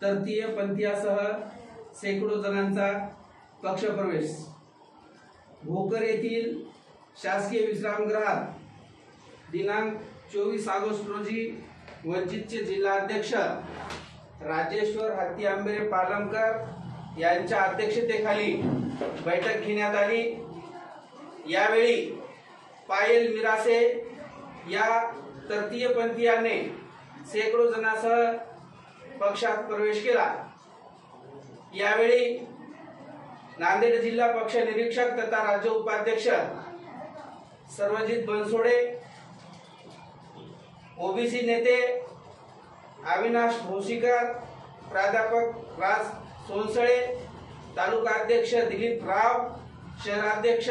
तृतीय पंथीयासह शेकडो जणांचा पक्षप्रवेश। भोकर येथील शासकीय विश्रामगृहात दिनांक 24 ऑगस्ट रोजी वंचितचे जिल्हाध्यक्ष राजेश्वर हत्ती आंबेरे पालमकर यांच्या अध्यक्षतेखाली बैठक घेण्यात आली। यावेळी पायल मिरासे या तृतीय पंथीयाने शेकडो जणांसह पक्षात प्रवेश केला। यावेळी नांदेड जिल्हा पक्ष निरीक्षक तथा राज्य उपाध्यक्ष सर्वजित बनसोडे, ओबीसी नेते अविनाश भोसीकर, प्राध्यापक राज सोनसळे, तालुका अध्यक्ष दिलीप राव, शहराध्यक्ष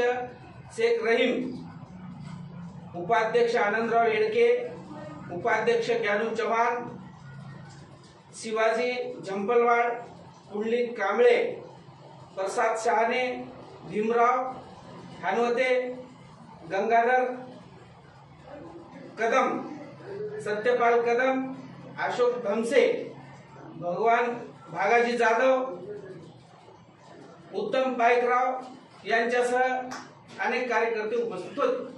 शेख रहीम, उपाध्यक्ष आनंदराव येडके, उपाध्यक्ष ज्ञानू चव्हाण, शिवाजी झंपलवाड, पुंडलिक कांबळे, प्रसाद शहाणे, भीमराव हानवते, गंगाधर कदम, सत्यपाल कदम, अशोक धमसे, भगवान भागाजी जाधव, उत्तम पाईकराव यांच्यासह अनेक कार्यकर्ते उपस्थित होते।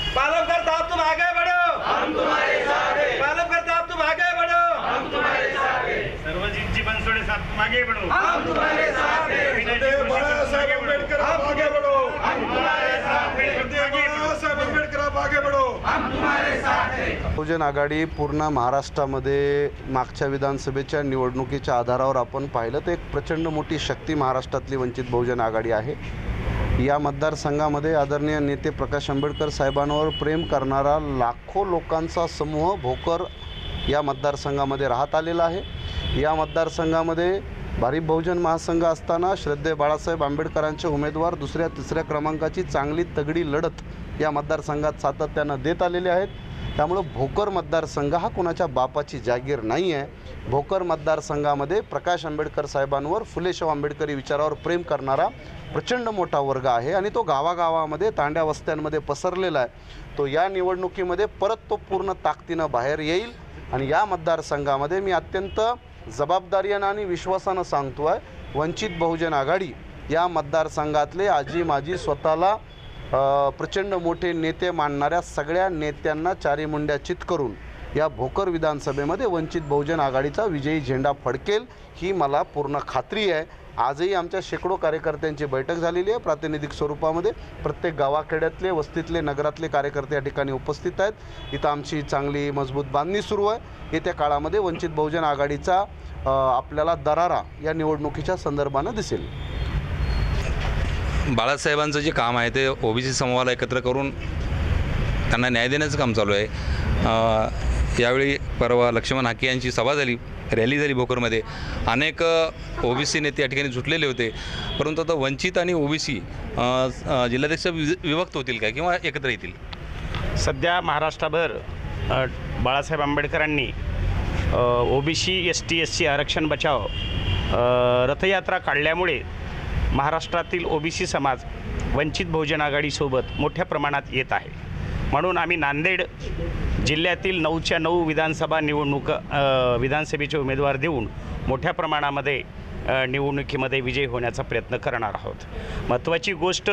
पालमकर साहब तुम आगे बढ़ो, हम तुम्हारे साथ हैं। पालमकर साहब तुम आगे बढ़ो, हम तुम्हारे साथ हैं। सर्वजित जी बनसोडे साहब तुम आगे बढ़ो, हम तुम्हारे साथ हैं। बाळा साहेब आंबेडकर आप आगे बढ़ो, हम तुम्हारे साथ हैं। बाळा साहेब आंबेडकर आप आगे बढ़ो, हम तुम्हारे साथ हैं। बहुजन आघाडी पूर्ण महाराष्ट्रामध्ये मागच्या विधानसभेच्या निवडणुकीच्या आधारावर आपण पाहिलं तर एक प्रचंड मोठी शक्ती महाराष्ट्रातली वंचित बहुजन आघाडी आहे। या मतदारसंघामध्ये आदरणीय नेते प्रकाश आंबेडकर साहेबांवर प्रेम करणारा लाखो लोकांचा समूह भोकर या मतदारसंघामध्ये राहत आलेला आहे। या मतदारसंघामध्ये भारिप बहुजन महासंघ असताना श्रद्धेय बाळासाहेब आंबेडकरांचे उमेदवार दुसऱ्या तिसऱ्या क्रमांकाची चांगली तगडी लढत या मतदारसंघात सातत्यानं देत आलेले आहेत। त्यामुळे भोकर मतदारसंघ हा कोणाच्या बापाची जागीर नाही आहे। भोकर मतदारसंघामध्ये प्रकाश आंबेडकर साहेबांवर फुलेशाह आंबेडकरी विचारावर प्रेम करणारा प्रचंड मोठा वर्ग आहे आणि तो गावागावामध्ये तांड्या वस्त्यांमध्ये पसरलेला आहे। तो या निवडणुकीमध्ये परत तो पूर्ण ताकदीनं बाहेर येईल आणि या मतदारसंघामध्ये मी अत्यंत जबाबदारीनं आणि विश्वासानं सांगतो आहे, वंचित बहुजन आघाडी या मतदारसंघातले आजी माजी स्वतःला प्रचंड मोठे नेते मानणाऱ्या सगळ्या नेत्यांना चारी मुंड्या चित करून या भोकर विधानसभेमध्ये वंचित बहुजन आघाडीचा विजयी झेंडा फडकेल ही मला पूर्ण खात्री आहे। आजही आमच्या शेकडो कार्यकर्त्यांची बैठक झालेली आहे प्रातिनिधिक स्वरूपामध्ये। प्रत्येक गावाखेड्यातले वस्तीतले नगरातले कार्यकर्ते या ठिकाणी उपस्थित आहेत। इथं आमची चांगली मजबूत बांधणी सुरू आहे। येत्या काळामध्ये वंचित बहुजन आघाडीचा आपल्याला दरारा या निवडणुकीच्या संदर्भानं दिसेल। बाळासाहेबांचं जे काम आहे ते ओबीसी समूहाला एकत्र करून त्यांना न्याय देण्याचं काम चालू आहे। यावेळी परवा लक्ष्मण हाके यांची सभा झाली, रॅली झाली भोकरमध्ये। अनेक ओबीसी नेते या ठिकाणी जुटलेले होते, परंतु आता वंचित आणि ओबीसी जिल्हाध्यक्ष विभक्त होतील का किंवा एकत्र येतील? सध्या महाराष्ट्रभर बाळासाहेब आंबेडकरांनी ओबीसी ST SC आरक्षण बचाव रथयात्रा काढल्यामुळे महाराष्ट्रातील ओबीसी समाज वंचित बहुजन आघाडीसोबत मोठ्या प्रमाणात येत आहे। म्हणून आम्ही नांदेड जिल्ह्यातील 9च्या 9 विधानसभा विधानसभेचे उमेदवार देऊन मोठ्या प्रमाणामध्ये निवडणुकीमध्ये विजयी होण्याचा प्रयत्न करणार आहोत। महत्त्वाची गोष्ट,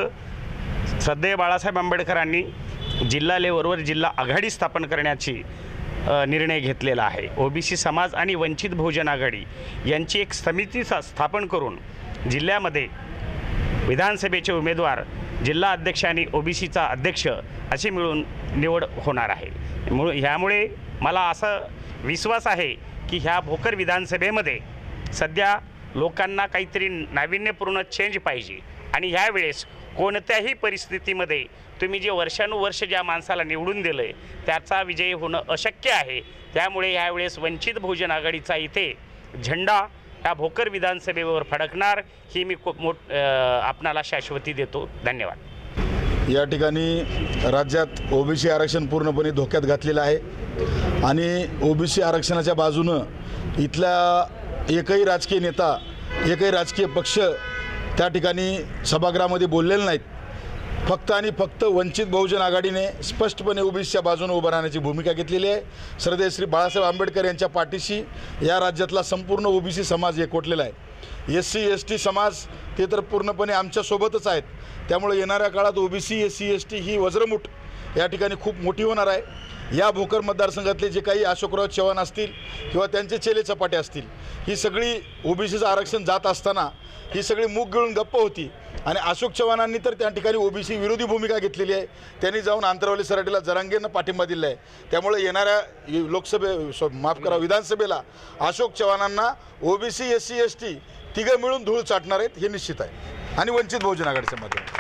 श्रद्धेय बाळासाहेब आंबेडकरांनी जिल्हा लेवलवर जिल्हा आघाडी स्थापन करण्याची निर्णय घेतलेला आहे। ओबीसी समाज आणि वंचित बहुजन आघाडी यांची एक समिती स्थापन करून जिल्ह्यामध्ये विधानसभेचे उमेदवार, जिल्हा अध्यक्ष आणि ओबीसीचा अध्यक्ष असे मिळून निवड होणार आहे। ह्यामुळे मला असा विश्वास आहे की ह्या भोकर विधानसभेमध्ये सध्या लोकांना काहीतरी नाविन्यपूर्ण चेंज पाहिजे आणि ह्यावेळेस कोणत्याही परिस्थितीमध्ये तुम्ही जे वर्षानुवर्ष ज्या माणसाला निवडून दिलं आहे त्याचा विजय होणं अशक्य आहे। त्यामुळे ह्यावेळेस वंचित बहुजन आघाडीचा इथे झेंडा ह्या भोकर विधानसभेवर फडकणार ही मी आपणाला शाश्वती देतो। धन्यवाद। या ठिकाणी राज्यात ओबीसी आरक्षण पूर्णपणे धोक्यात घातलेलं आहे आणि ओबीसी आरक्षणाच्या बाजूनं इथला एकही राजकीय नेता, एकही राजकीय पक्ष त्या ठिकाणी सभागृहामध्ये बोललेले नाहीत। फक्त आणि फक्त वंचित बहुजन आघाडीने स्पष्टपणे ओबीसीच्या बाजूने उभं राहण्याची भूमिका घेतलेली आहे. श्रद्धेय श्री बाळासाहेब आंबेडकर यांच्या पाठीशी या राज्यातला संपूर्ण ओबीसी समाज एकवटलेला आहे. SC ST समाज ते तर पूर्णपणे आमच्यासोबतच आहेत. त्यामुळे येणाऱ्या काळात ओबीसी SC ST ही वज्रमुठ या ठिकाणी खूप मोठी होणार आहे. या भोकर मतदारसंघातले जे काही अशोकराव चव्हाण असतील किंवा त्यांचे चेले चपाटे असतील, ही सगळी ओबीसीचं आरक्षण जात असताना ही सगळी मूग गिळून गप्प होती आणि अशोक चव्हाणांनी तर त्या ठिकाणी ओबीसी विरोधी भूमिका घेतलेली आहे. त्यांनी जाऊन आंतरवली सराटीला जरांगेनं पाठिंबा दिला आहे. त्यामुळे येणाऱ्या विधानसभेला अशोक चव्हाणांना ओबीसी SC ST तिघं मिळून धूळ चाटणार आहेत हे निश्चित आहे आणि वंचित बहुजन आघाडीच्या माध्यमातून